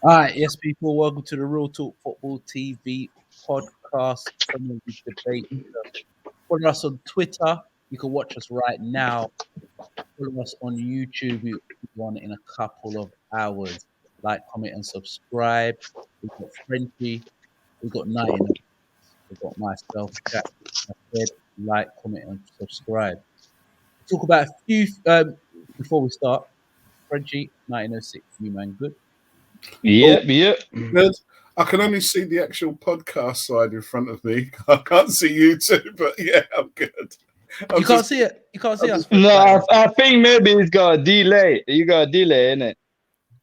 All right, yes, people, welcome to the Real Talk Football TV podcast. Some debate. Follow us on Twitter. You can watch us right now. Follow us on YouTube. We'll be on in a couple of hours. Like, comment, and subscribe. We've got Frenchie. We've got 99. We've got myself, Jack. I said, like, comment, and subscribe. Talk about a few before we start. Frenchie, 1906. You man, good. Oh, Yep. good. I can only see the actual podcast side in front of me. I can't see you two, but yeah, I'm good. You can't see it. You can't see us. No, I think maybe it's got a delay. You got a delay, innit?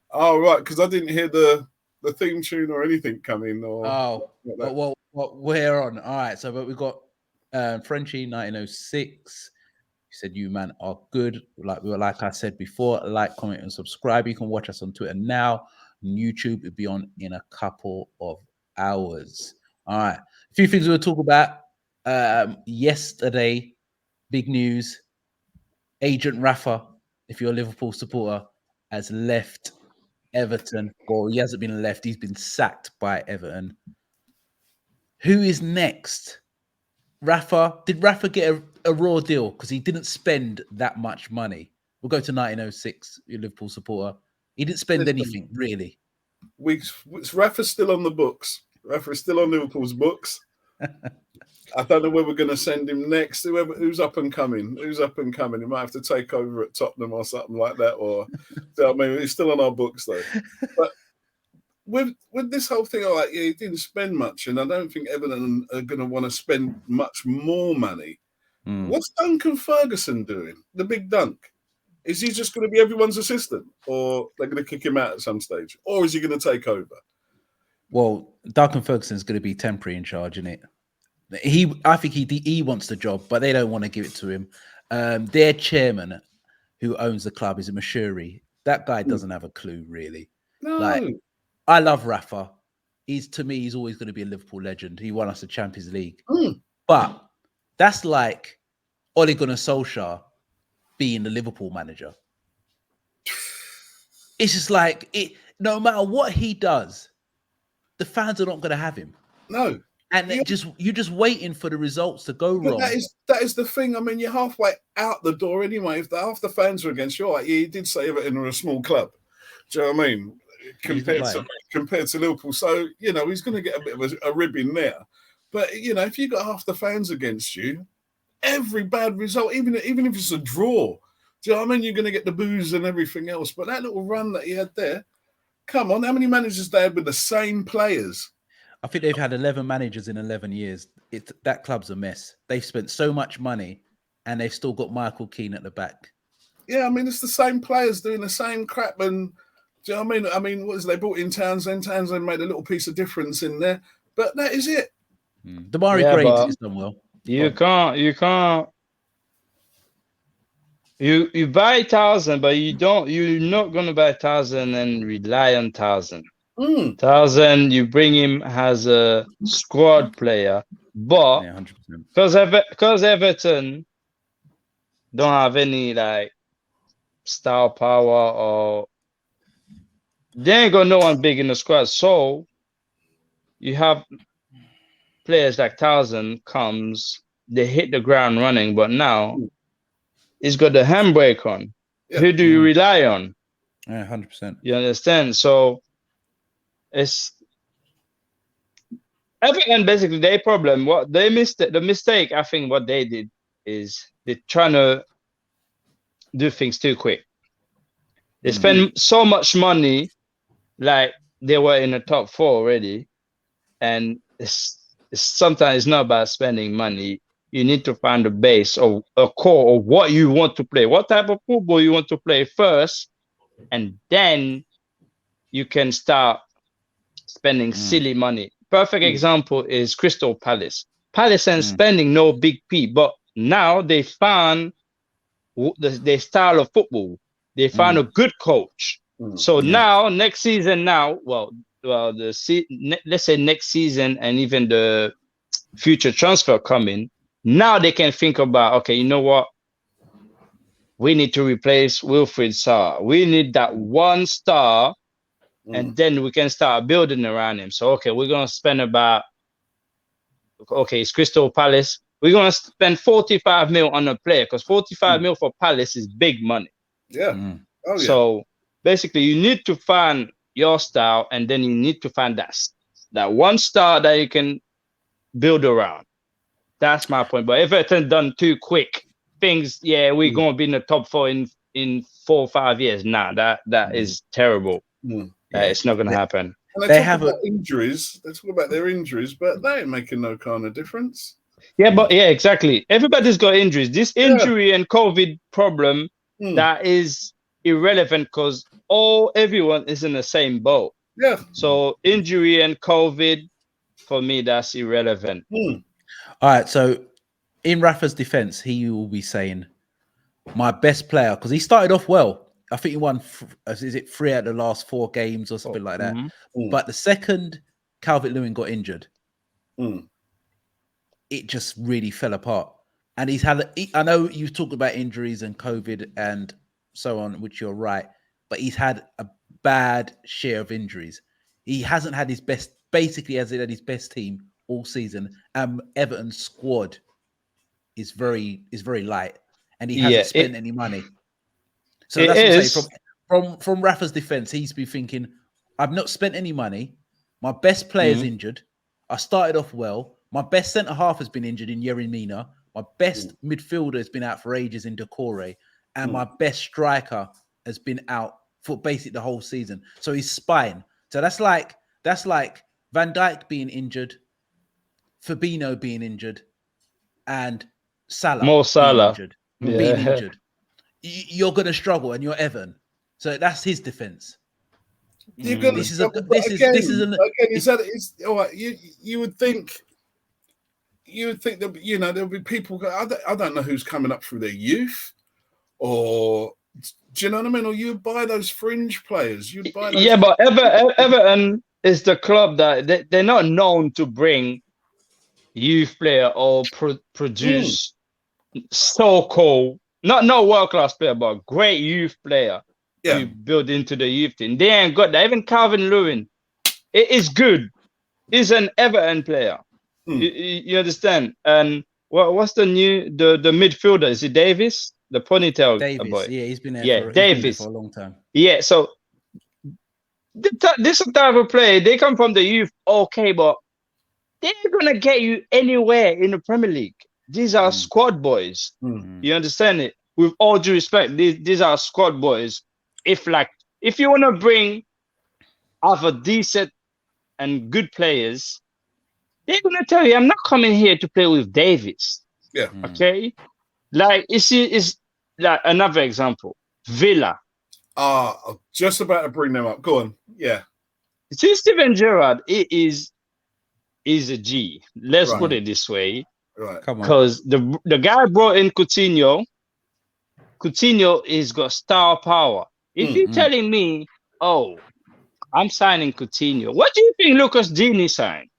Oh, right, because I didn't hear the theme tune or anything coming. Or well, we're on. All right, so but we've got Frenchie 1906. You said you man are good. Like I said before, like, comment, and subscribe. You can watch us on Twitter now. On YouTube will be on in a couple of hours. All right, a few things we'll talk about. Yesterday, big news. Agent Rafa, if you're a Liverpool supporter, has left Everton. Well, he hasn't been left. He's been sacked by Everton. Who is next? Rafa? Did Rafa get a raw deal? Because he didn't spend that much money. We'll go to 1906, your Liverpool supporter. He didn't spend anything, really. Rafa's still on the books. Rafa's still on Liverpool's books. I don't know where we're going to send him next. Who's up and coming? Who's up and coming? He might have to take over at Tottenham or something like that. Or, I mean, he's still on our books though. But with this whole thing, like, yeah, he didn't spend much, and I don't think Everton are going to want to spend much more money. What's Duncan Ferguson doing? The big Dunk. Is he just going to be everyone's assistant, or they're going to kick him out at some stage, or is he going to take over? Well, Duncan Ferguson's going to be temporary in charge, isn't it? I think he wants the job, but they don't want to give it to him. Their chairman, who owns the club, is a Mashuri. That guy doesn't have a clue, really. No. Like, I love Rafa. To me, he's always going to be a Liverpool legend. He won us the Champions League. But that's like Ole Gunnar Solskjaer being the Liverpool manager. It's just like, no matter what he does, the fans are not going to have him. No. And you're just waiting for the results to go wrong. That is the thing. I mean, you're halfway out the door anyway. If half the fans are against you, you did say Everton are a small club. Do you know what I mean? Compared to Liverpool. So, he's going to get a bit of a rib in there. But, if you got half the fans against you, every bad result, even if it's a draw, do you know what I mean? You're going to get the boos and everything else. But that little run that he had there, come on, how many managers they had with the same players? I think they've had 11 managers in 11 years. That club's a mess. They've spent so much money, and they've still got Michael Keane at the back. Yeah, I mean, it's the same players doing the same crap. And do you know what I mean? I mean, what is they brought in Townsend? Townsend made a little piece of difference in there, but that is it. Damari Graves has done well. You can't. You buy Townsend, but you're not gonna buy Townsend and rely on Townsend. Townsend, you bring him as a squad player, but because Everton don't have any like star power, or they ain't got no one big in the squad, so you have players like Townsend comes, they hit the ground running, but now he's got the handbrake on. Yeah. Who do you rely on? Yeah, 100%. You understand? So it's Everton basically their problem. What they missed, the mistake, I think what they did is they're trying to do things too quick. They spend so much money, like they were in the top 4 already, and sometimes it's not about spending money. You need to find a base or a core of what you want to play, what type of football you want to play first, and then you can start spending silly money. Perfect example is Crystal Palace. Palace ain't spending no big P, but now they found their style of football. They found a good coach. So now, next season, let's say next season and even the future transfer coming, now they can think about, okay, you know what? We need to replace Wilfried Zaha. We need that one star and then we can start building around him. So okay, we're gonna spend about it's Crystal Palace. We're gonna spend 45 mil on a player because 45 mil for Palace is big money. Yeah. Oh yeah. So basically, you need to find your style, and then you need to find that one star that you can build around. That's my point. But Everton done too quick. Things, we're gonna be in the top 4 in 4 or 5 years. Nah, that is terrible. It's not gonna happen. And they talk about injuries. They talk about their injuries, but they ain't making no kind of difference. Yeah, but exactly. Everybody's got injuries. This injury and COVID problem that is irrelevant because everyone is in the same boat. Yeah. So injury and COVID, for me, that's irrelevant. All right. So in Rafa's defense, he will be saying, my best player, because he started off well. I think he won, 3 out of the last 4 games or something like that. But the second Calvert-Lewin got injured, it just really fell apart. And he's had, I know you talked about injuries and COVID and so on, which you're right, but he's had a bad share of injuries. He hasn't had his best, basically hasn't had his best team all season. Everton's squad is very light, and he hasn't spent any money. So that's what I'm saying. From Rafa's defense, he's been thinking, I've not spent any money. My best player's injured. I started off well. My best centre half has been injured in Yerry Mina. My best midfielder has been out for ages in Decore, and my best striker has been out for basically the whole season. So he's spine. So that's like Van Dijk being injured, Fabinho being injured, and Salah being injured. You're going to struggle, and you're Everton. So that's his defense. You're going to struggle. All right. You would think that there'll be people. I don't know who's coming up through their youth, or do you know what I mean? Or you buy those fringe players. You buy those. Yeah, but Everton is the club that they're not known to bring youth player or produce so-called not world-class player, but great youth player to build into the youth team. They ain't got that. Even Calvert-Lewin, it is good. He's an Everton player. You understand? And what's the midfielder? Is it Davis? The ponytail boy. Yeah, he's been there for a long time. Yeah, so this type of player, they come from the youth, okay, but they're gonna get you anywhere in the Premier League. These are squad boys. You understand it? With all due respect, these are squad boys. If you want to bring other decent and good players, they're gonna tell you, I'm not coming here to play with Davis. Yeah. Okay. Like it's like another example. Villa. I'm just about to bring them up. Go on. Yeah. See, Steven Gerrard, it is a G. Let's put it this way. Right. Come on. Because the guy brought in Coutinho. Coutinho is got star power. If you're telling me, I'm signing Coutinho, what do you think Lucas Dini signed?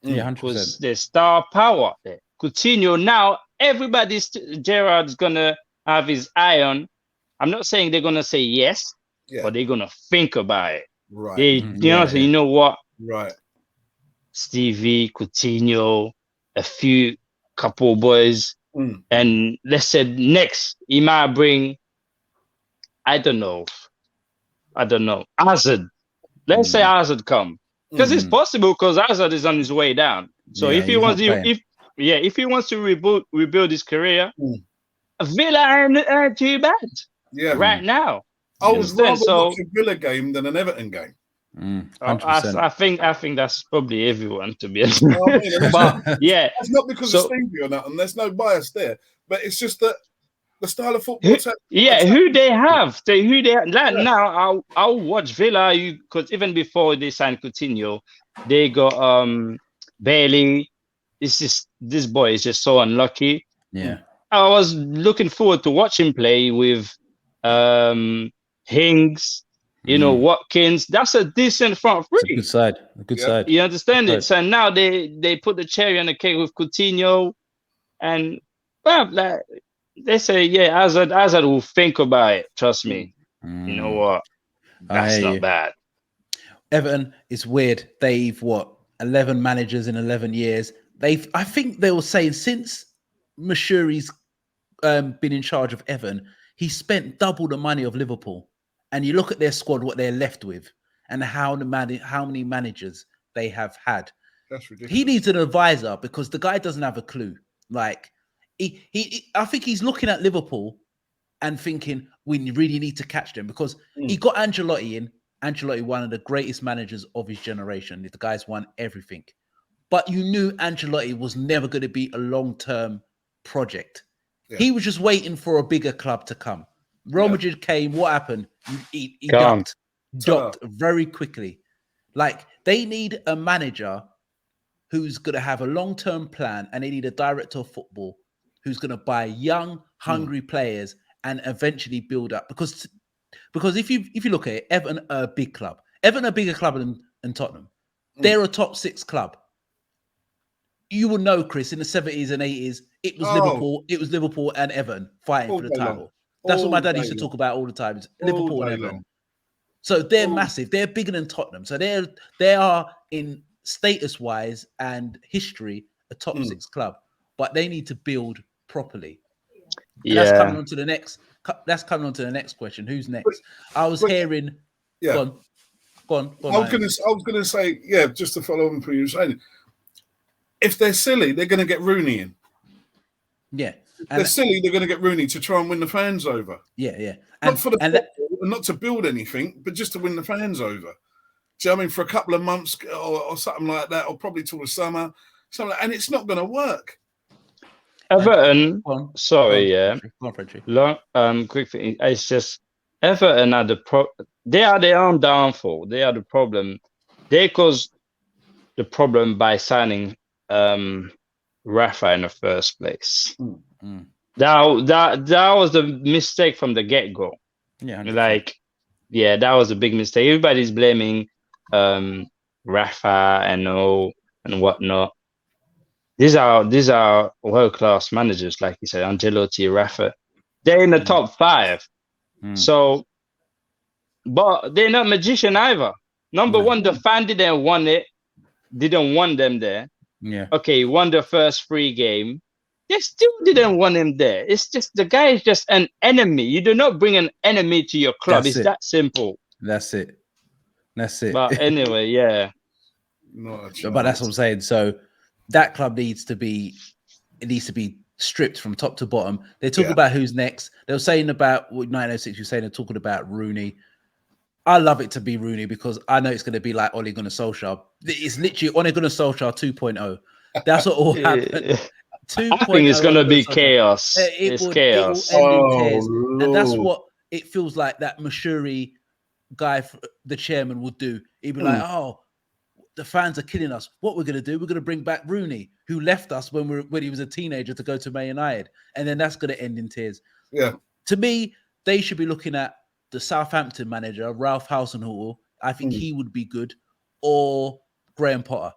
Yeah, 100%. Because there's star power there. Coutinho, now Gerrard's gonna have his eye on. I'm not saying they're gonna say yes, but they're gonna think about it. Right. You know what? Right. Stevie, Coutinho, a couple boys, and let's say next he might bring, I don't know, Hazard. Let's say Hazard come, because it's possible, because Hazard is on his way down. So if he wants to rebuild his career, Villa ain't too bad. Yeah. Right now. I would rather watch a Villa game than an Everton game. 100%. I think that's probably everyone, to be honest. But it's not because of Stevie or nothing. There's no bias there, but it's just that the style of football. Who they have. Now I'll watch Villa. Because even before they signed Coutinho, they got Bailey. This boy is just so unlucky. Yeah, I was looking forward to watching play with Hings. Watkins, that's a decent front three. It's a good side. You understand it? So now they put the cherry on the cake with Coutinho, and they say, Hazard will think about it. Trust me. You know what? That's not bad. Everton is weird. They've 11 managers in 11 years. I think they were saying since Mashuri's been in charge of Everton, he spent double the money of Liverpool. And you look at their squad, what they're left with, and how many managers they have had. That's ridiculous. He needs an advisor because the guy doesn't have a clue. Like I think he's looking at Liverpool and thinking we really need to catch them because he got Ancelotti in. Ancelotti, one of the greatest managers of his generation. The guy's won everything. But you knew Ancelotti was never going to be a long-term project. Yeah. He was just waiting for a bigger club to come. Real Madrid came. What happened? He ducked very quickly. Like, they need a manager who's going to have a long-term plan, and they need a director of football who's going to buy young, hungry players and eventually build up. Because if you look at it, Everton are a big club. Everton are a bigger club than Tottenham. They're a top 6 club. You will know, Chris, in the 70s and 80s, it was Liverpool. It was Liverpool and Everton fighting for the title. That's what my dad used to talk about all the time. Liverpool and Everton. So they're massive. They're bigger than Tottenham. So they are in status-wise and history a top 6 club. But they need to build properly. And that's coming on to the next. That's coming on to the next question. Who's next? I was hearing. Yeah. Go on. I was gonna say, just to follow on from you saying, if they're silly, they're going to get Rooney in. Yeah. If they're silly, they're going to get Rooney to try and win the fans over. Yeah. Not for the football and not to build anything, but just to win the fans over. Do you know what I mean? For a couple of months or something like that, or probably till the summer, and it's not going to work. Everton, Go on, Frenchie. Quick thing. It's just Everton are they are their own downfall. They are the problem. They caused the problem by signing Rafa in the first place. That was the mistake from the get-go. Yeah, 100%. That was a big mistake. Everybody's blaming Rafa and whatnot. These are world-class managers, like you said, Ancelotti, Rafa. They're in the top 5. So, but they're not magician either. Number one, the fan didn't want them there. Yeah. Okay, won the first 3 game. They still didn't want him there. It's just the guy is just an enemy. You do not bring an enemy to your club. It's that simple. That's it. But anyway, yeah. But that's what I'm saying. So that club needs to be stripped from top to bottom. They talk about who's next. They were saying about 1906. You're saying they're talking about Rooney. I love it to be Rooney because I know it's going to be like Ole Gunnar Solskjaer. It's literally Ole Gunnar Solskjaer 2.0. That's what will happen. I think it's going to be chaos. It's chaos. It will end in chaos. And that's what it feels like that Mashuri guy, the chairman, would do. He'd be like, the fans are killing us. What we're going to do, we're going to bring back Rooney, who left us when he was a teenager to go to Man United. And then that's going to end in tears. Yeah. To me, they should be looking at the Southampton manager, Ralph Hasenhuttl. I think he would be good. Or Graham Potter.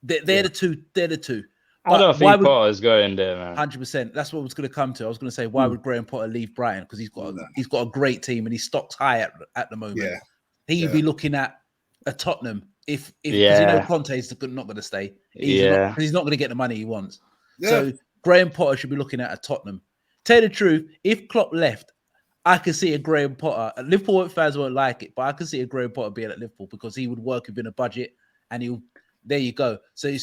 They're the two. They're the two. I don't think Potter's going there, man. 100%. That's what I was going to come to. I was going to say, why would Graham Potter leave Brighton? Because he's got a great team and he stocks high at the moment. Yeah. He'd be looking at a Tottenham if Conte's not going to stay. Because he's not going to get the money he wants. Yeah. So Graham Potter should be looking at a Tottenham. Tell you the truth, if Klopp left, I could see a Graham Potter. Liverpool fans won't like it, but I could see a Graham Potter being at Liverpool because he would work within a budget and there you go. So you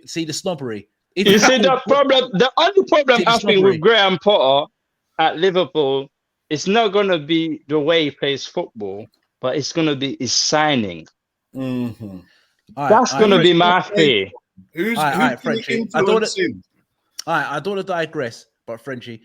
see the snobbery. You see the problem. The only problem I think with Graham Potter at Liverpool is not going to be the way he plays football, but it's going to be his signing. Mm-hmm. That's going to be my fear. Who's Frenchie? I don't want to digress, but Frenchie,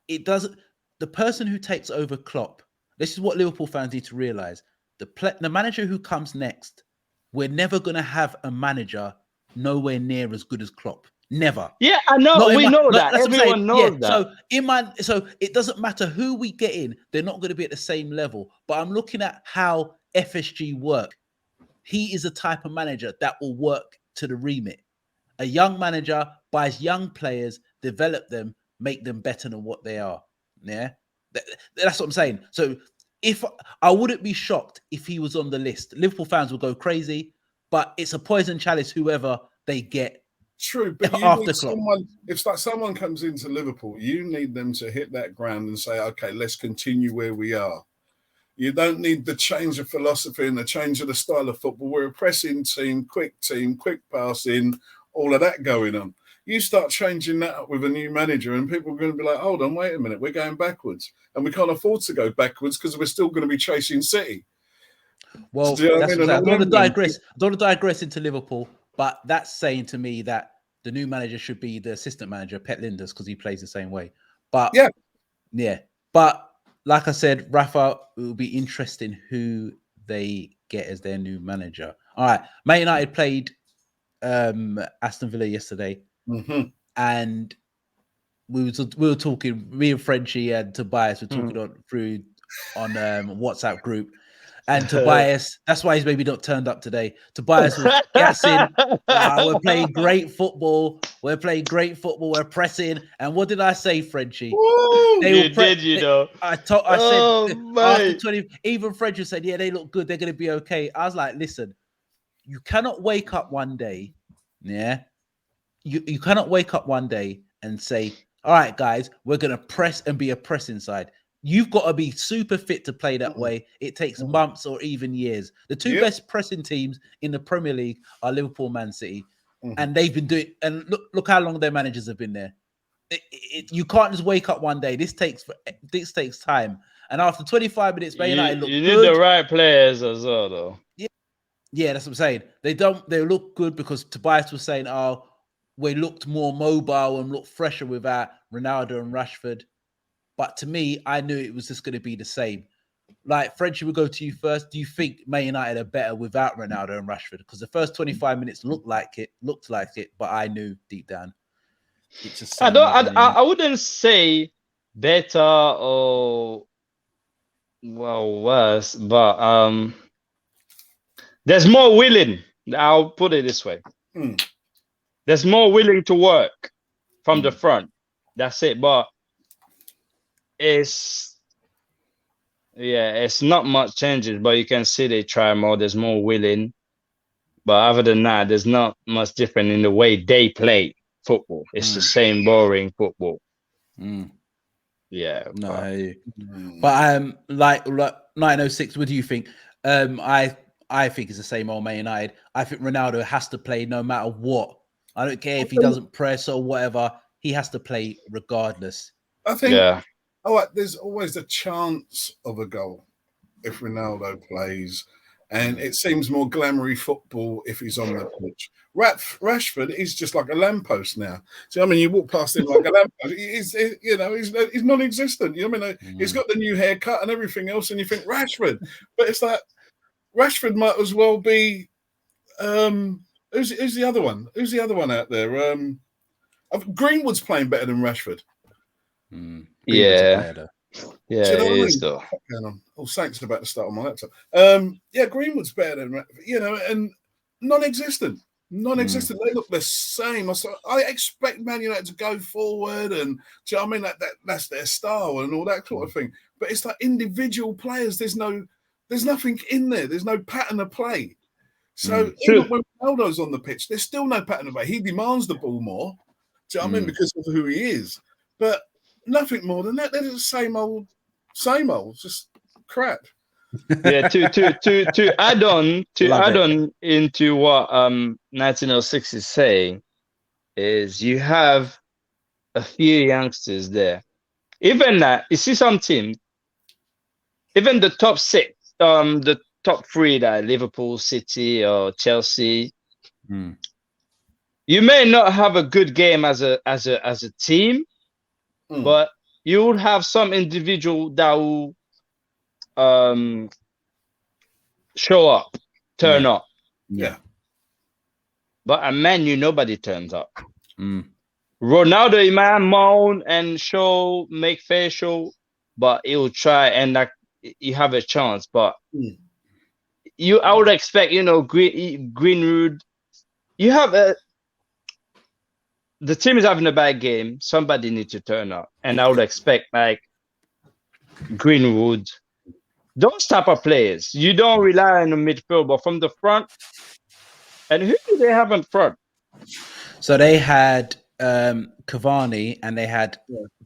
it doesn't. The person who takes over Klopp. This is what Liverpool fans need to realize: the manager who comes next, we're never going to have a manager nowhere near as good as Klopp. Never. Yeah, I know. We know that. Everyone knows that. So it doesn't matter who we get in; they're not going to be at the same level. But I'm looking at how FSG work. He is a type of manager that will work to the remit. A young manager buys young players, develop them, make them better than what they are. Yeah, that's what I'm saying. So if I wouldn't be shocked if he was on the list. Liverpool fans will go crazy, but it's a poison chalice whoever they get. True, but you After need Klopp. someone. If like someone comes into Liverpool, you need them to hit that ground and say, "Okay, let's continue where we are." You don't need the change of philosophy and the change of the style of football. We're a pressing team, quick passing, all of that going on. You start changing that up with a new manager, and people are going to be like, "Hold on, wait a minute, we're going backwards, and we can't afford to go backwards because we're still going to be chasing City." Well, Do you know that's what I what mean? I And don't all want to them digress. I don't want to digress into Liverpool, but that's saying to me that the new manager should be the assistant manager, Pep Linders, because he plays the same way. But yeah. But like I said, Rafa, it will be interesting who they get as their new manager. All right, Man United played Aston Villa yesterday, and we were talking. Me and Frenchie and Tobias were talking on WhatsApp group. And Tobias, that's why he's maybe not turned up today. Tobias was gassing. We're playing great football. We're playing great football. We're pressing. And what did I say, Frenchie? You did, you know. I said after 20, even Frenchie said, yeah, they look good. They're going to be okay. I was like, listen, you cannot wake up one day, yeah. You cannot wake up one day and say, all right, guys, we're going to press and be a press inside. You've got to be super fit to play that way. It takes months or even years. The two best pressing teams in the Premier League are Liverpool, Man City, and they've been doing. And look how long their managers have been there. You can't just wake up one day. This takes time. And after 25 minutes, Man United look you need good. the right players as well, though. Yeah, that's what I'm saying. They look good because Tobias was saying, oh, we looked more mobile and looked fresher without Ronaldo and Rashford. But to me, I knew it was just going to be the same. Like, Frenchie, we'll go to you first. Do you think Man United are better without Ronaldo and Rashford? Because the first 25 minutes looked like it, but I knew deep down it's the same. I wouldn't say better or worse, but there's more willing. I'll put it this way. There's more willing to work from the front. That's it. But it's not much changes, but you can see they try more. There's more willing. But other than that, there's not much different in the way they play football. It's the same boring football. Yeah. No. But like 906, what do you think? I think it's the same old Man United. I think Ronaldo has to play no matter what. I don't care if he doesn't press or whatever. He has to play regardless. I think there's always a chance of a goal if Ronaldo plays, and it seems more glamoury football if he's on the pitch. Rashford is just like a lamppost now. So I mean, you walk past him like a lamppost. He's non-existent. You know what I mean? He's got the new haircut and everything else, and you think Rashford, but it's like Rashford might as well be. Who's the other one? Who's the other one out there? Greenwood's playing better than Rashford. Yeah, it is though. Oh, Saints about to start on my laptop. Greenwood's better than and non-existent. They look the same. I expect Man United to go forward, and do you know what I mean? That's their style and all that sort of thing. But it's like individual players. There's nothing in there. There's no pattern of play. So even when Ronaldo's on the pitch, there's still no pattern of play. He demands the ball more. Do you know what I mean? Because of who he is. But nothing more than that. They're the same old, just crap. Yeah, to add on into what 1906 is saying is you have a few youngsters there. Even that, you see some teams, even the top six, the top three, that Liverpool, City, or Chelsea. You may not have a good game as a team, but you will have some individual that will show up, turn up. Yeah. But at Man U, nobody turns up. Ronaldo, he might moan and make fair show, but he will try and you have a chance. But I would expect, Greenwood, you have the team is having a bad game. Somebody needs to turn up, and I would expect like Greenwood, those type of players, you don't rely on the midfield, but from the front. And who do they have in front? So they had Cavani and they had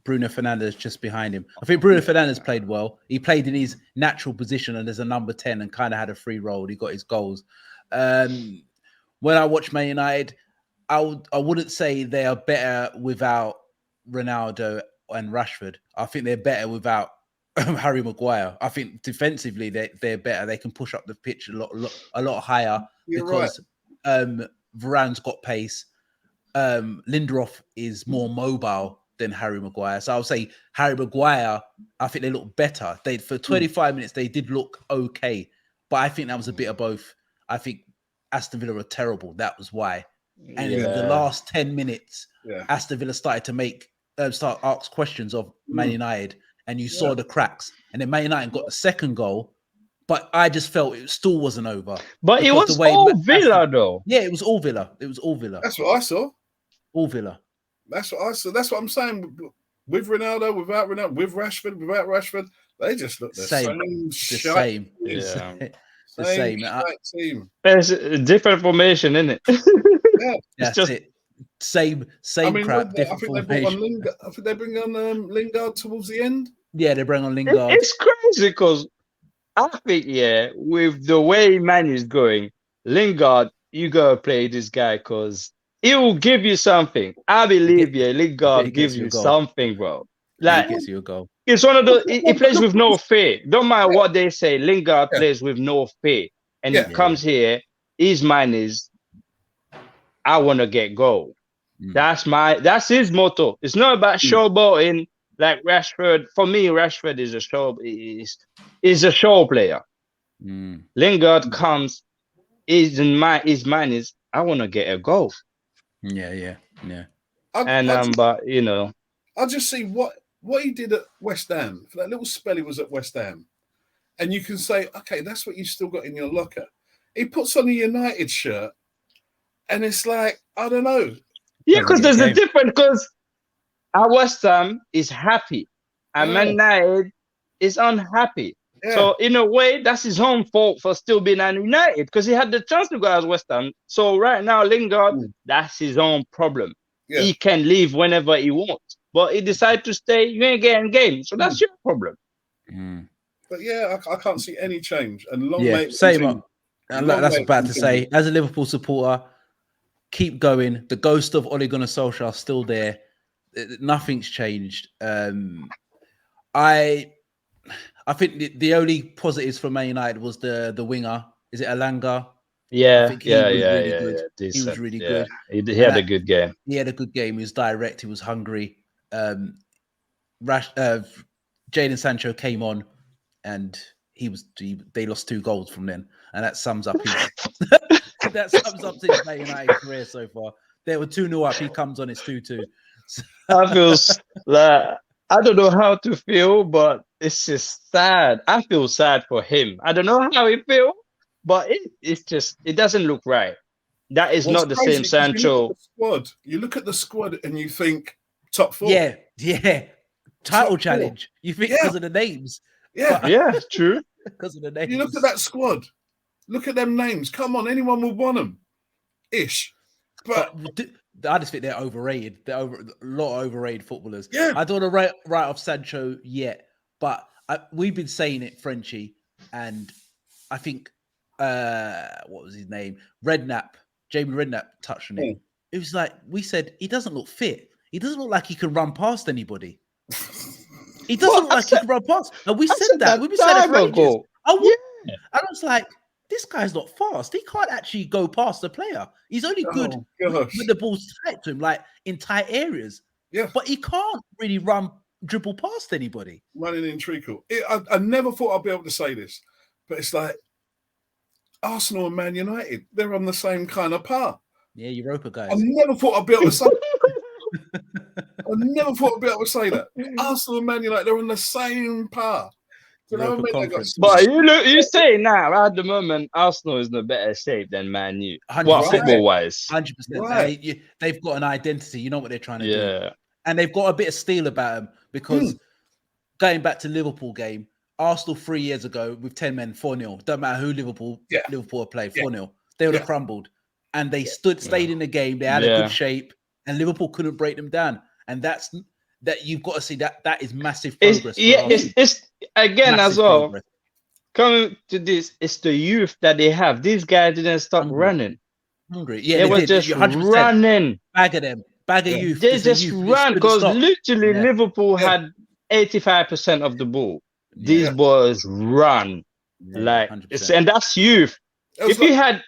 Bruno Fernandes just behind him. I think Bruno Fernandes played well. He played in his natural position and as a number 10 and kind of had a free role. He got his goals. When I watch Man United, I wouldn't say they are better without Ronaldo and Rashford. I think they're better without Harry Maguire. I think defensively they're better. They can push up the pitch a lot higher because Varane's got pace. Lindelof is more mobile than Harry Maguire. So I'll say Harry Maguire, I think they look better. For 25 minutes, they did look okay. But I think that was a bit of both. I think Aston Villa were terrible. That was why. And in the last 10 minutes, Aston Villa started to ask questions of Man United. And you saw the cracks. And then Man United got the second goal. But I just felt it still wasn't over. But it was all Villa, though. Yeah, it was all Villa. It was all Villa. That's what I saw. All Villa. That's what I saw. That's what I'm saying. With Ronaldo, without Ronaldo, with Rashford, without Rashford, they just look the same. The same. The same team. It's a different formation, isn't it? Yeah, that's just it. Same crap. Different formation. I think they bring on Lingard towards the end. Yeah, they bring on Lingard. It's crazy because I think, with the way Man is going, Lingard, you gotta play this guy because he will give you something. I believe, Lingard gives you something, bro. Like, he gets you a goal. It's one of those. He plays with no fear. Don't matter what they say. Lingard plays with no fear, and he comes here. His mind is, I want to get goal. That's his motto. It's not about showboating like Rashford. For me, Rashford is a show player. Lingard comes, his mind is, I want to get a goal. Yeah. But I'll just see what he did at West Ham. For that little spell he was at West Ham. And you can say, okay, that's what you've still got in your locker. He puts on a United shirt and it's like, I don't know. Yeah, because there's a difference, because at West Ham is happy and Man United is unhappy. Yeah. So in a way, that's his own fault for still being at United, because he had the chance to go as West Ham. So right now, Lingard, that's his own problem. Yeah. He can leave whenever he wants, but he decided to stay. You ain't getting game, so that's your problem. But yeah, I can't see any change. And same up. That's what I was about to say. As a Liverpool supporter, keep going. The ghost of Ole Gunnar Solskjaer is still there. Nothing's changed. I think the only positives for Man United was the winger. Is it Alanga? Yeah, He was really good. He had a good game. He had a good game. He was direct. He was hungry. Jadon Sancho came on, and they lost 2 goals from then, and that sums up his his Man United career so far. They were 2-0 up. He comes on, it's 2-2. I feel like, I don't know how to feel, but it's just sad. I feel sad for him. I don't know how he feels, but it doesn't look right. That is not the same Sancho. You look at the squad and you think top 4. Yeah. Title challenge. You think because of the names. Yeah, true. Because of the names. You look at that squad. Look at them names. Come on, anyone will want them. Ish. But I just think they're overrated. They're a lot of overrated footballers. Yeah. I don't want to write off Sancho yet, but we've been saying it, Frenchie, and I think what was his name? Jamie Redknapp touched on it. It was like, we said he doesn't look fit. He doesn't look like he can run past anybody. He doesn't look like he can run past. And we said that. We've been saying that for ages. And I was like, this guy's not fast. He can't actually go past the player. He's only good when the ball's tight to him, like in tight areas. Yeah. But he can't really dribble past anybody. Running in treacle. I never thought I'd be able to say this, but it's like Arsenal and Man United, they're on the same kind of par. Yeah, Europa guys. I never thought I'd be able to say that. Arsenal and Man United, they're on the same par. But you say now at the moment Arsenal is in a better shape than Man U. Football wise, 100%. Right. They've got an identity. You know what they're trying to do, and they've got a bit of steel about them because going back to Liverpool game, Arsenal 3 years ago with 10 men, 4-0. Don't matter who Liverpool play, 4-0. They would have crumbled. And they stayed in the game. They had a good shape, and Liverpool couldn't break them down. And that you've got to see that is massive progress. It's again massive as well. Progress. Coming to this, it's the youth that they have. These guys didn't stop running. Hungry. Yeah, they were just 100%. Running. Bag of them. Bag of youth. They just ran because literally Liverpool had 85% of the ball. These boys run. Like, and that's youth. If you had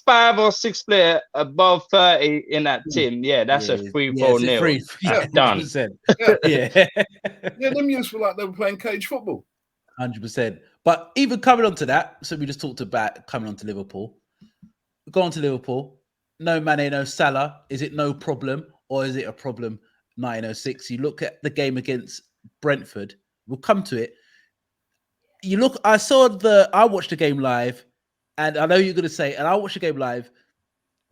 5 or 6 players above 30 in that team, that's a 3-4-0. Done. Them youths were like they were playing cage football. 100%. But even coming on to that, so we just talked about coming on to Liverpool. Go on to Liverpool. No Mane, no Salah. Is it no problem, or is it a problem? 1906. You look at the game against Brentford. We'll come to it. You look. I watched the game live, and I know you're going to say, and I watched the game live.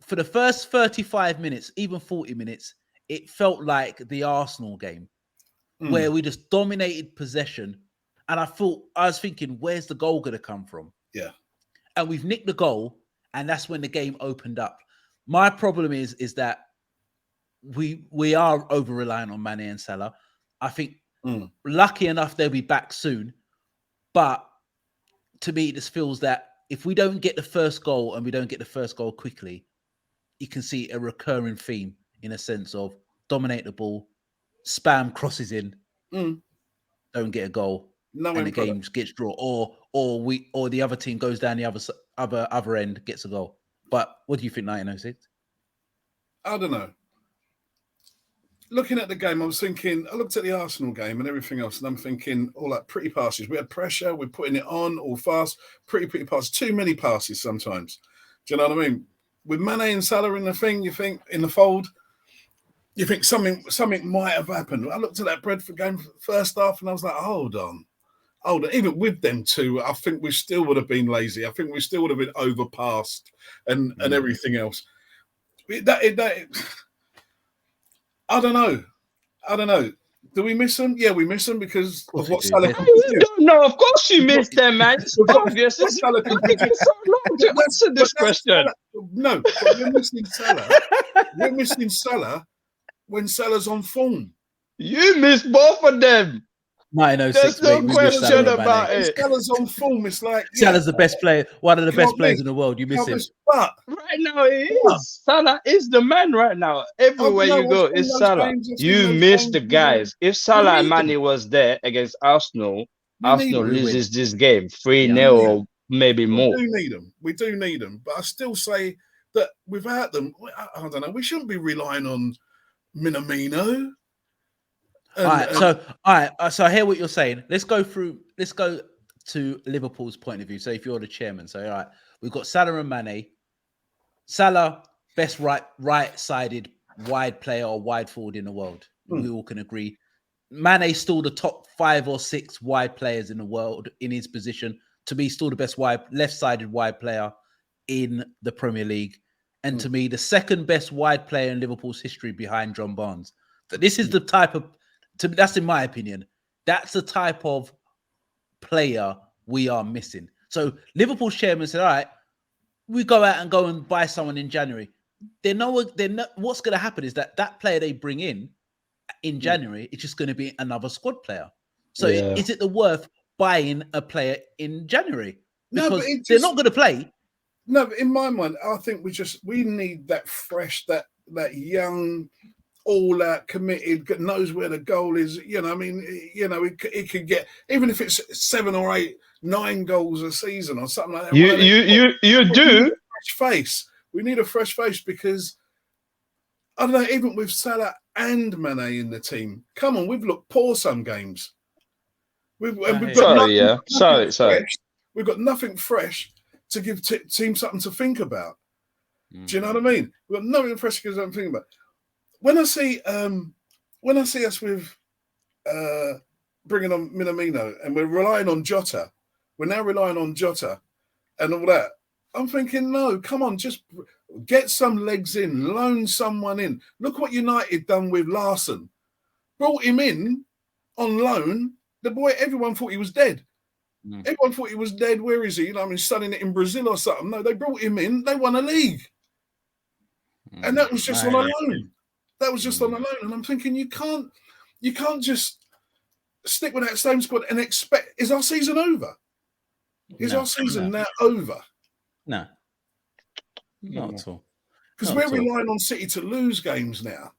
For the first 35 minutes, even 40 minutes, it felt like the Arsenal game, where we just dominated possession. And I was thinking, where's the goal going to come from? Yeah. And we've nicked the goal, and that's when the game opened up. My problem is that we are over-reliant on Mane and Salah. I think lucky enough they'll be back soon. But to me, this feels that if we don't get the first goal and we don't get the first goal quickly, you can see a recurring theme in a sense of dominate the ball, spam crosses in, don't get a goal. And the game gets drawn, or the other team goes down the other end, gets a goal. But what do you think, 1906? I don't know. Looking at the game, I looked at the Arsenal game and everything else, and I'm thinking, all that pretty passes. We had pressure, we're putting it on, all fast, pretty passes. Too many passes sometimes. Do you know what I mean? With Mane and Salah in the thing, you think in the fold, you think something might have happened. I looked at that Brentford game first half, and I was like, hold on. Even with them two, I think we still would have been lazy. I think we still would have been overpassed and everything else. I don't know. Do we miss them? Yeah, we miss them because of what Salah can do. No, of course you miss them, man. It's obvious. It's so long to answer this question. No, but we're missing Salah. We're missing Salah when Salah's on form. You miss both of them. 1906. There's no question about it. Salah's on form. It's like Salah's the best player, one of the best players in the world. You miss him. But right now, he is. Salah is the man right now. Everywhere you go, it's Salah. You miss the guys. If Salah and Mane was there against Arsenal, Arsenal loses this game 3-0 or maybe more. We do need them. But I still say that without them, I don't know. We shouldn't be relying on Minamino. All right. So I hear what you're saying. Let's go to Liverpool's point of view. So if you're the chairman, all right, we've got Salah and Mane. Salah, best right-sided wide player or wide forward in the world. We all can agree. Mane's still the top 5 or 6 wide players in the world in his position. To me, still the best left-sided wide player in the Premier League. And to me, the second best wide player in Liverpool's history behind John Barnes. So this is the type of that's in my opinion. That's the type of player we are missing. So Liverpool's chairman said, all right, we go out and buy someone in January. What's going to happen is that player they bring in January, it's just going to be another squad player. So is it the worth buying a player in January? Because they're not going to play. No, but in my mind, I think we need that fresh, that young, all out, committed, knows where the goal is. You know, I mean, you know, it could get, even if it's 7 or 8, 9 goals a season or something like that. You do. Fresh face. We need a fresh face because I don't know. Even with Salah and Mane in the team, come on, we've looked poor some games. We've got We've got nothing fresh to give team something to think about. Do you know what I mean? We've got nothing fresh to give something to think about. When I see us with bringing on Minamino and we're relying on Jota, we're now relying on Jota and all that. I'm thinking, no, come on, just get some legs in, loan someone in. Look what United done with Larson. Brought him in on loan. The boy, everyone thought he was dead. Everyone thought he was dead. Where is he? You know, I mean, studying it in Brazil or something. No, they brought him in. They won a league. And that was just on a loan. That was just on a loan. And I'm thinking, you can't just stick with that same squad and expect. Is our season over? Is our season now over? No. Not at all. Because we're relying on City to lose games now.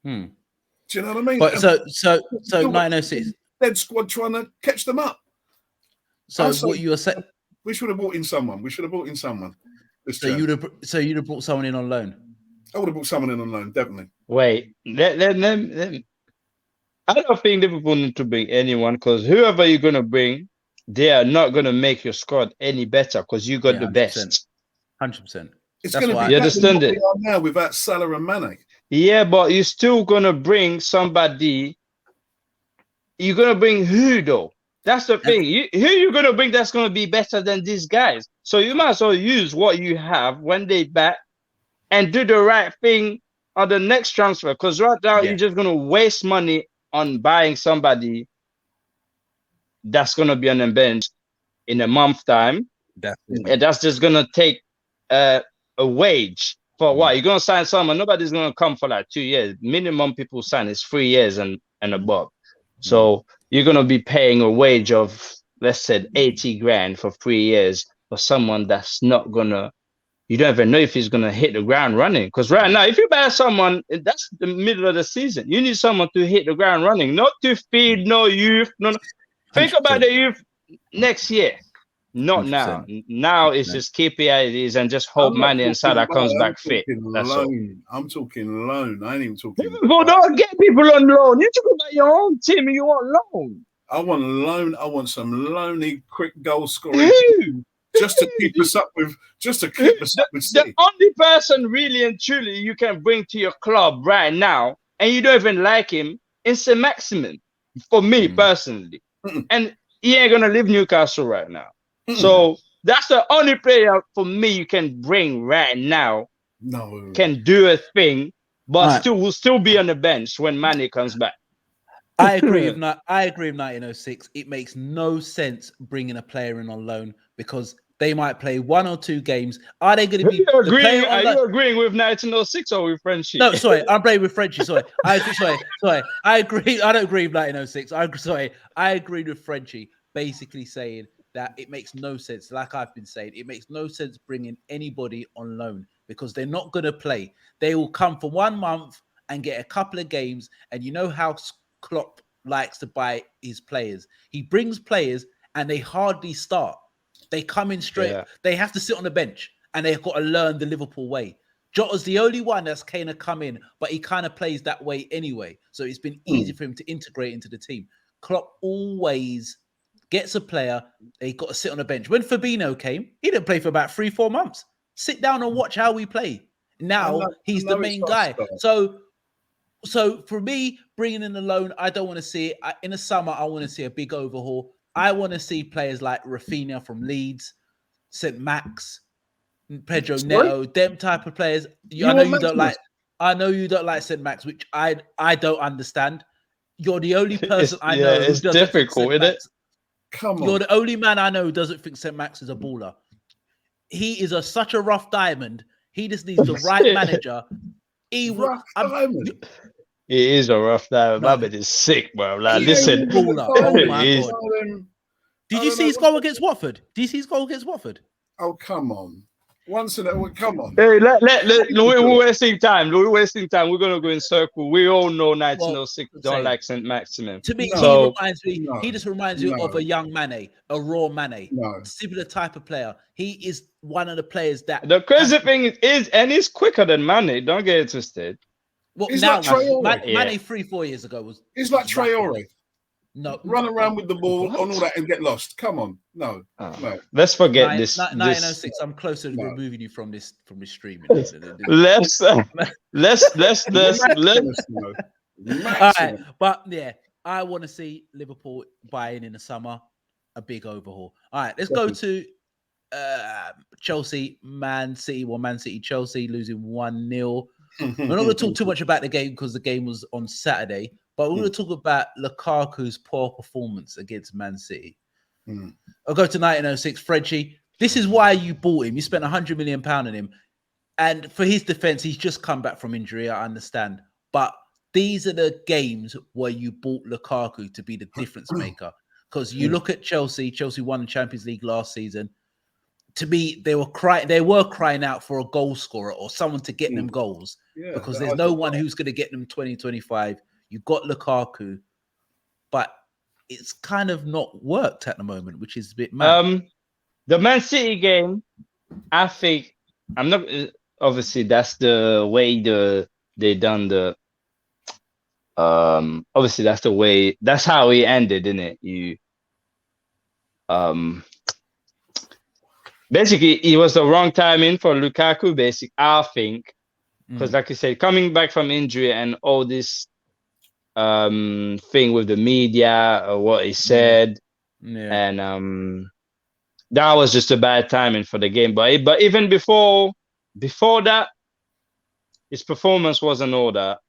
Do you know what I mean? But so 906 dead squad trying to catch them up. So what you were saying? We should have brought in someone. So you'd have brought someone in on loan. I would have brought someone in on loan, definitely. Wait, let I don't think Liverpool need to bring anyone, because whoever you're gonna bring, they are not gonna make your squad any better, because you got the 100%. best. 100%. It's going to be you understand it now without Salah and Mane. Yeah, but you're still gonna bring somebody. You're gonna bring who though? That's the thing. Who you're gonna bring that's gonna be better than these guys? So you might as well use what you have when they back and do the right thing on the next transfer. Because right now you're just gonna waste money on buying somebody that's gonna be on the bench in a month time. And that's just gonna take a wage for what? You're gonna sign someone, nobody's gonna come for like 2 years. Minimum people sign is 3 years and above. So you're gonna be paying a wage of, let's say, 80 grand for 3 years for someone that's not gonna, you don't even know if he's gonna hit the ground running. Because right now, if you buy someone, that's the middle of the season. You need someone to hit the ground running, not to feed no youth. No. Think about the youth next year. Not 100%. Now. Now it's just KPIs and just hope Mane and Salah comes back fit. That's all. I'm talking loan. I ain't even talking. Well, don't get people on loan. You talk about your own team and you want loan. I want loan. I want some loany, quick goal scoring. Just to keep us up with. The only person really and truly you can bring to your club right now, and you don't even like him, is St. Maximin. For me personally, and he ain't gonna leave Newcastle right now. So that's the only player for me you can bring right now. No, can do a thing, but will still be on the bench when Mane comes back. I agree with 1906. It makes no sense bringing a player in on loan because they might play 1 or 2 games. Are they going to be? Are you agreeing with 1906 or with Frenchie? No, sorry, I'm playing with Frenchie. Sorry, I agree. I don't agree with 1906. I agree with Frenchie, basically saying that it makes no sense. Like I've been saying, it makes no sense bringing anybody on loan because they're not going to play. They will come for 1 month and get a couple of games. And you know how Klopp likes to buy his players. He brings players and they hardly start. They come in straight. Yeah. They have to sit on the bench and they've got to learn the Liverpool way. Jota's the only one that's kind of come in, but he kind of plays that way anyway. So it's been easy for him to integrate into the team. Klopp always gets a player, they got to sit on the bench. When Fabinho came, he didn't play for about 3-4 months. Sit down and watch how we play. Now he's the main guy. So for me, bringing in the loan, I don't want to see it. In the summer, I want to see a big overhaul. I want to see players like Rafinha from Leeds, St. Max, Pedro Neto, them type of players. I know you don't like St. Max, which I don't understand. You're the only person I know who it's difficult, isn't it? Come on. You're the only man I know who doesn't think St. Max is a baller. He is such a rough diamond. He just needs the right manager. He is a rough diamond. My man is sick, bro. Like, listen. Oh my God. Did you see his goal against Watford? Oh, come on. Once in a come on. Hey, we're wasting time. We're wasting time. We're gonna go in circle. We all know 1906 don't like St. Maximin. To me, he just reminds me of a young Mane, a raw Mane. Similar type of player. He is one of the players that the crazy thing is, and he's quicker than Mane. Don't get it twisted. Well, he's now like Mane 3-4 years ago was. He's like Traore. No, run around with the ball on all that and get lost. Come on, no. Let's forget this. 1906. I'm closer to removing you from this streaming. Let's. All right, but yeah, I want to see Liverpool buying in the summer a big overhaul. All right, let's go to Chelsea, Man City. Well, Man City, Chelsea losing 1-0. We're not going to talk too much about the game because the game was on Saturday. But we're going to talk about Lukaku's poor performance against Man City. I'll go to 1906. Fredgie. This is why you bought him. You spent £100 million on him. And for his defense, he's just come back from injury. I understand. But these are the games where you bought Lukaku to be the difference maker. Because you look at Chelsea. Chelsea won the Champions League last season. To me, they were crying out for a goal scorer or someone to get them goals. Because there's no one who's going to get them 2025. You've got Lukaku. But it's kind of not worked at the moment, which is a bit mad. The Man City game, I think I'm not obviously that's the way they done the obviously that's how he ended, isn't it? You basically it was the wrong timing for Lukaku, basically, I think. Because like you said, coming back from injury and all this thing with the media or what he said, and that was just a bad timing for the game. But even before that, his performance wasn't all that.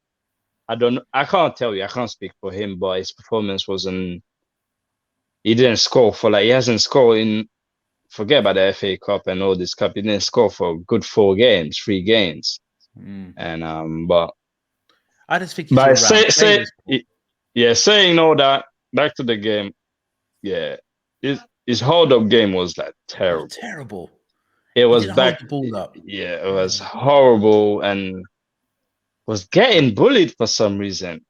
I can't tell you. I can't speak for him, but his performance wasn't. He didn't score he hasn't scored in. Forget about the FA Cup and all this cup. He didn't score for a good 3 games, and but I just think he's all round. Saying all that, back to the game. Yeah, his hold-up game was like terrible. Terrible. It was back. Hold the ball up. Yeah, it was horrible and was getting bullied for some reason.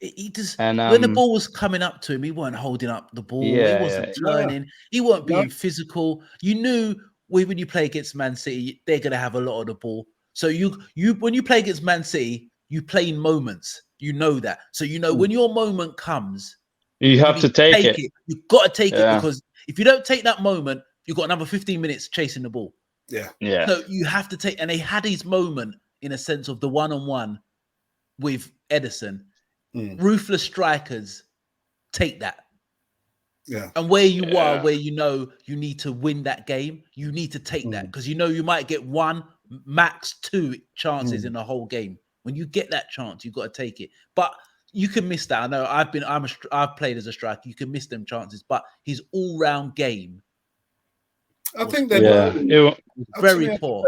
He just when the ball was coming up to him, he weren't holding up the ball. He wasn't turning. He weren't being physical. You knew when you play against Man City, they're gonna have a lot of the ball. So you when you play against Man City, you play in moments. You know that. So you know when your moment comes, you have to take it. You've got to take it, because if you don't take that moment, you've got another 15 minutes chasing the ball. Yeah. So you have to take, and they had his moment in a sense of the one-on-one with Edison. Ruthless strikers take that. Yeah. And where you are, where you know you need to win that game, you need to take that, because you know you might get 1, max 2 chances in the whole game. When you get that chance, you've got to take it. But you can miss that. I know I've played as a striker. You can miss them chances, but his all-round game, I think they're very poor.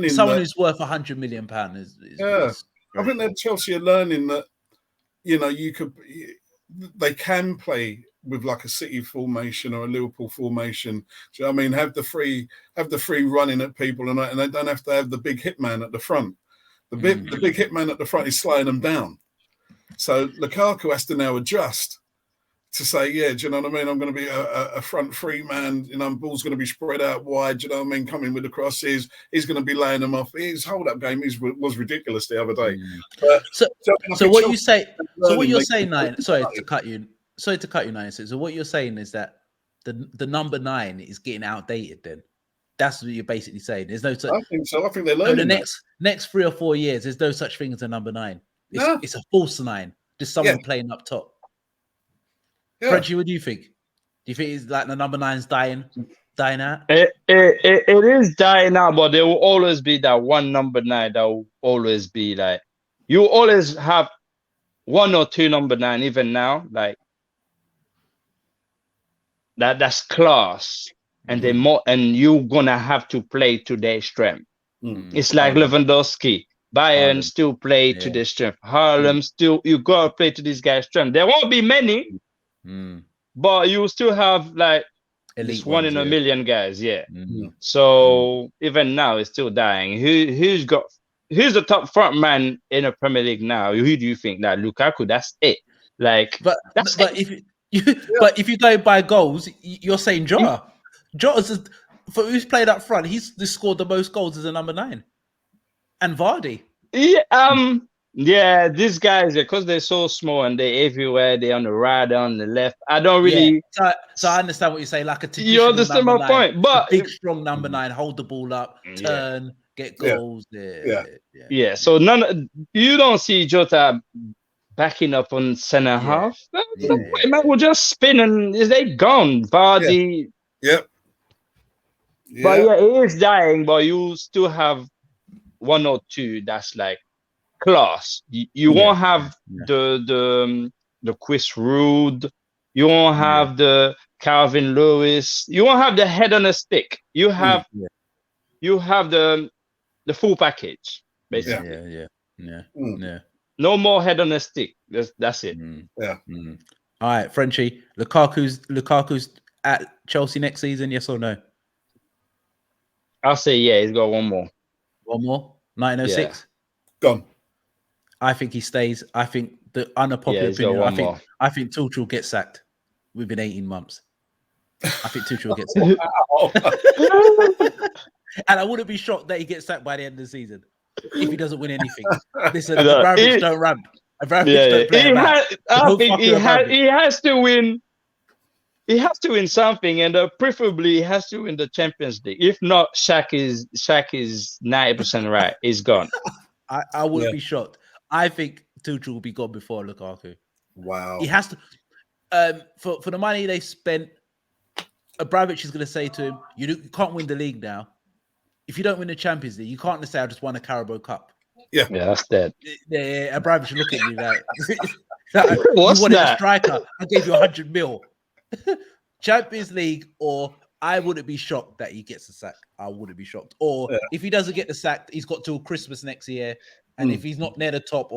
Someone who's worth £100 million is I think that Chelsea are learning that they can play with like a City formation or a Liverpool formation. Do you know what I mean? Have the free running at people, and they don't have to have the big hitman at the front. The big hitman at the front is slowing them down. So Lukaku has to now adjust to say, do you know what I mean? I'm going to be a front free man. Ball's going to be spread out wide. Do you know what I mean? Coming with the crosses, he's going to be laying them off. His hold-up game was ridiculous the other day. So what you say? So what you're saying, Nine? Sorry to cut you, Nine. So what you're saying is that the number 9 is getting outdated. Then that's what you're basically saying. There's no such. I think so. I think they're learning. The next 3 or 4 years, there's no such thing as a number 9. It's a false 9. Just someone playing up top. Yeah. Frenchie, what do you think? Do you think it's like the number 9's dying out? It is dying out, but there will always be that one number 9 that will always be like, you always have 1 or 2 number 9 even now, like that's class, and they and you're gonna have to play to their strength. It's like Lewandowski. Bayern still play to their strength. Harlem still, you gotta play to this guy's strength. There won't be many, but you still have like elite 1 in a million guys. So even now it's still dying. Who's the top front man in the Premier League now? Who do you think? That Lukaku? That's it. Like, but if you go by goals, you're saying Jota. Jota's for who's played up front. He's scored the most goals as a number 9, and Vardy. Yeah, these guys, because they're so small and they're everywhere. They're on the right, they're on the left. I don't really. Yeah. So I understand what you're saying. Like a traditional you understand my point, but big, strong number 9, hold the ball up, turn, get goals. Yeah. So you don't see Jota backing up on center half. Man will just spin and they gone. Vardy. Yep. But it is dying. But you still have 1 or 2 that's like class. You won't have the Chris Rude. You won't have the Calvin Lewis. You won't have the head on a stick. You have the full package, basically. Yeah. No more head on a stick. That's it. All right, Frenchie. Lukaku's at Chelsea next season, yes or no? I'll say yeah. He's got one more. One more? 1906? Gone. I think he stays. I think the unpopular he's got opinion, one more. I think Tuchel will get sacked within 18 months. I think Tuchel will get sacked. And I wouldn't be shocked that he gets sacked by the end of the season if he doesn't win anything. Listen, Abramovich don't ramp. Abramovich don't play I think he has to win. He has to win something, and preferably he has to win the Champions League. If not, Shaq is 90% right. He's gone. I wouldn't be shocked. I think Tuchel will be gone before Lukaku. Wow. He has to. For the money they spent, Abramovich is going to say to him, you can't win the league now. If you don't win the Champions League, you can't say I just won a Carabao Cup. Yeah, that's dead. Yeah, Abramovich look at you like, what's you wanted that? a striker. I gave you 100 mil. Champions League, or I wouldn't be shocked that he gets a sack. I wouldn't be shocked. Or if he doesn't get the sack, he's got till Christmas next year. And if he's not near the top,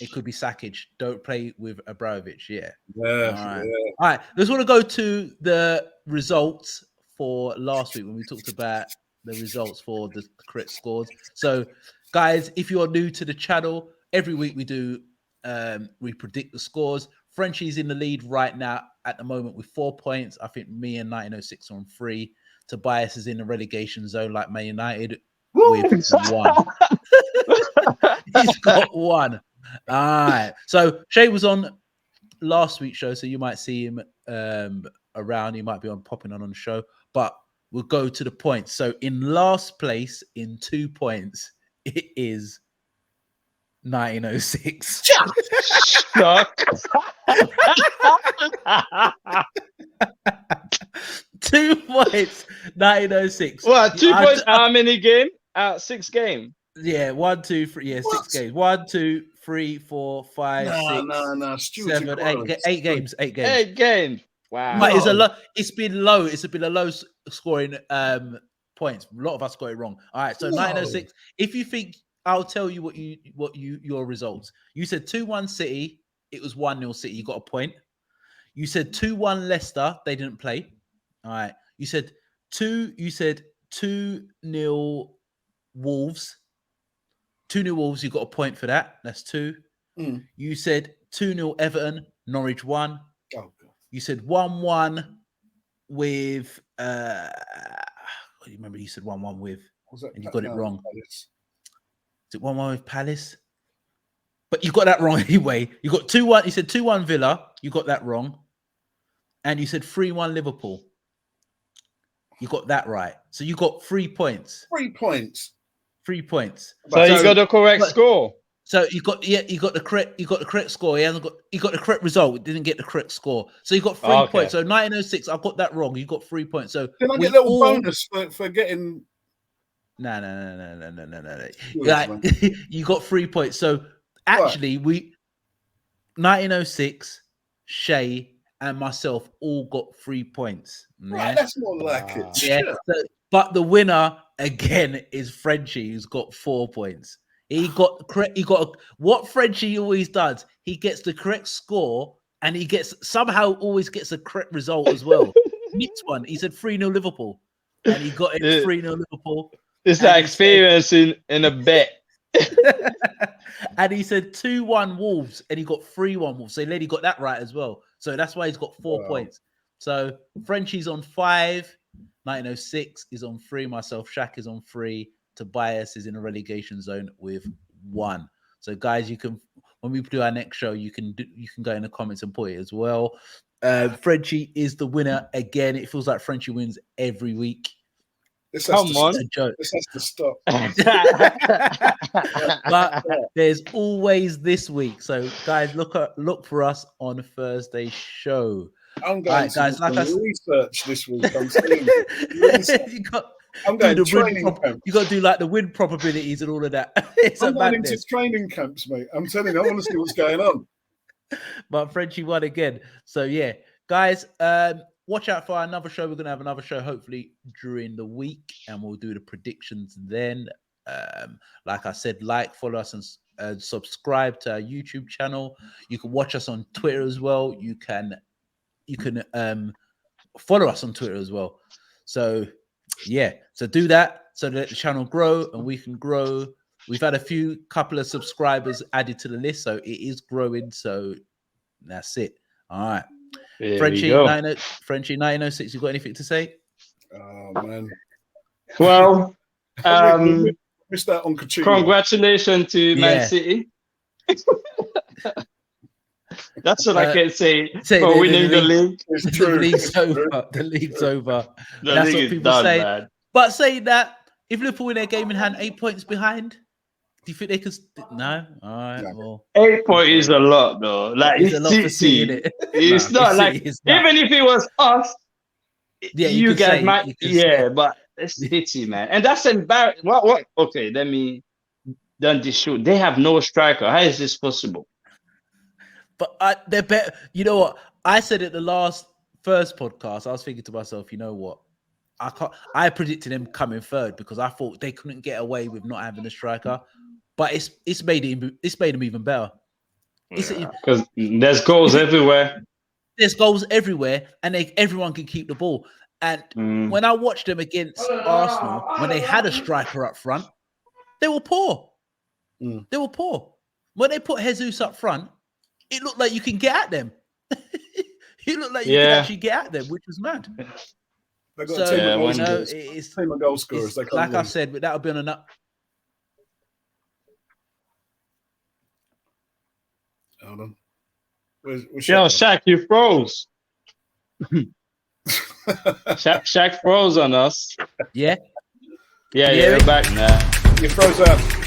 it could be sackage. Don't play with Abramovich. Yeah. All right. Let's want to go to the results for last week when we talked about the results for the correct scores. So, guys, if you are new to the channel, every week we predict the scores. Frenchie's in the lead right now at the moment with 4 points. I think me and 1906 are on 3. Tobias is in the relegation zone like Man United with 1. He's got 1. All right. So Shay was on last week's show, so you might see him around. He might be popping on the show, but we'll go to the points. So in last place in 2 points, it is 1906. Shock. 2 points, 1906. What? 2 points? How many games? 6 games. Yeah, 1, 2, 3. Yeah, 6 games. 1, 2, 3, 4, 5, 6, 7, 8 games. 8 games. 8 games. Wow. But it's been low. It's been a low scoring points. A lot of us got it wrong. All right, so 1906. If you think, I'll tell you your results. You said 2-1 City. It was 1-0 City. You got a point. You said 2-1 Leicester. They didn't play. All right. You said 2-0 Wolves. 2-0 Wolves. You got a point for that. That's 2. You said 2-0 Everton. Norwich 1. Oh, God. You said 1-1 with. You remember you said 1-1 with, and you got it wrong. Is it 1-1 with Palace? But you got that wrong anyway. You got 2-1. You said 2-1 Villa. You got that wrong. And you said 3-1 Liverpool. You got that right. So you got 3 points. 3 points. 3 points. So you got the correct score. So you got the correct score. He got the correct result. It didn't get the correct score. So you got 3 points. So 1906, I got that wrong. You got 3 points. So can I get a little bonus for getting? No. Like, you got 3 points. So actually, 1906, Shay and myself all got 3 points. Right, that's more like it. Yeah. But the winner again is Frenchie, who's got 4 points. He got correct. What Frenchie always does. He gets the correct score, and he always gets a correct result as well. Next one, he said 3-0 Liverpool, and he got it 3-0 Liverpool. It's that experience in a bet. And he said 2-1 Wolves, and he got 3-1 Wolves. So Lady got that right as well. So that's why he's got 4 points. So Frenchie's on 5, 1906 is on 3, myself, Shaq is on 3, Tobias is in a relegation zone with 1. So guys, you can, when we do our next show, you can go in the comments and put it as well. Frenchie is the winner again. It feels like Frenchie wins every week. Come on. This has to stop. But there's always this week. So guys, look for us on Thursday's show. I'm going to research this week. I'm going to training camps. You got to do like the win probabilities and all of that. I'm going into training camps, mate. I'm telling you, I want to see what's going on. But Frenchie won again. So yeah, guys, watch out for another show. We're gonna have another show hopefully during the week, and we'll do the predictions then. Like I said, follow us, and subscribe to our YouTube channel. You can watch us on Twitter as well. You can follow us on Twitter as well. So yeah, so do that so that the channel grow and we can grow. We've had a couple of subscribers added to the list, so it is growing. So that's it. All right. Frenchie 1906, you got anything to say? Oh man. Well, we missed that on Coutinho. Congratulations to Man City. That's what I can say for winning the league. It's true. The league's over. The league's over. That's what people say. Man. But saying that, if Liverpool win their game in hand, 8 points behind, do you think they could? No. All right. Well, 8 points is a lot, though. Like it's a lot for City, isn't it? It's not like even if it was us, you guys might. Yeah, but it's City, man, and that's embarrassing. What? Okay, let me done this shoot. They have no striker. How is this possible? But they're better. You know what? I said at the first podcast, I was thinking to myself, you know what? I predicted them coming third because I thought they couldn't get away with not having a striker. But it's made them even better. Because there's goals everywhere. There's goals everywhere, and everyone can keep the ball. And when I watched them against Arsenal, when they had a striker up front, they were poor. They were poor. When they put Jesus up front, it looked like you can get at them. It looked like you can actually get at them, which was mad. They got a team of goal scorers. Like I said, but that'll be on enough. Hold on. Yo, Shaq, you froze. Shaq froze on us. Yeah. Yeah, you're back now. You froze out.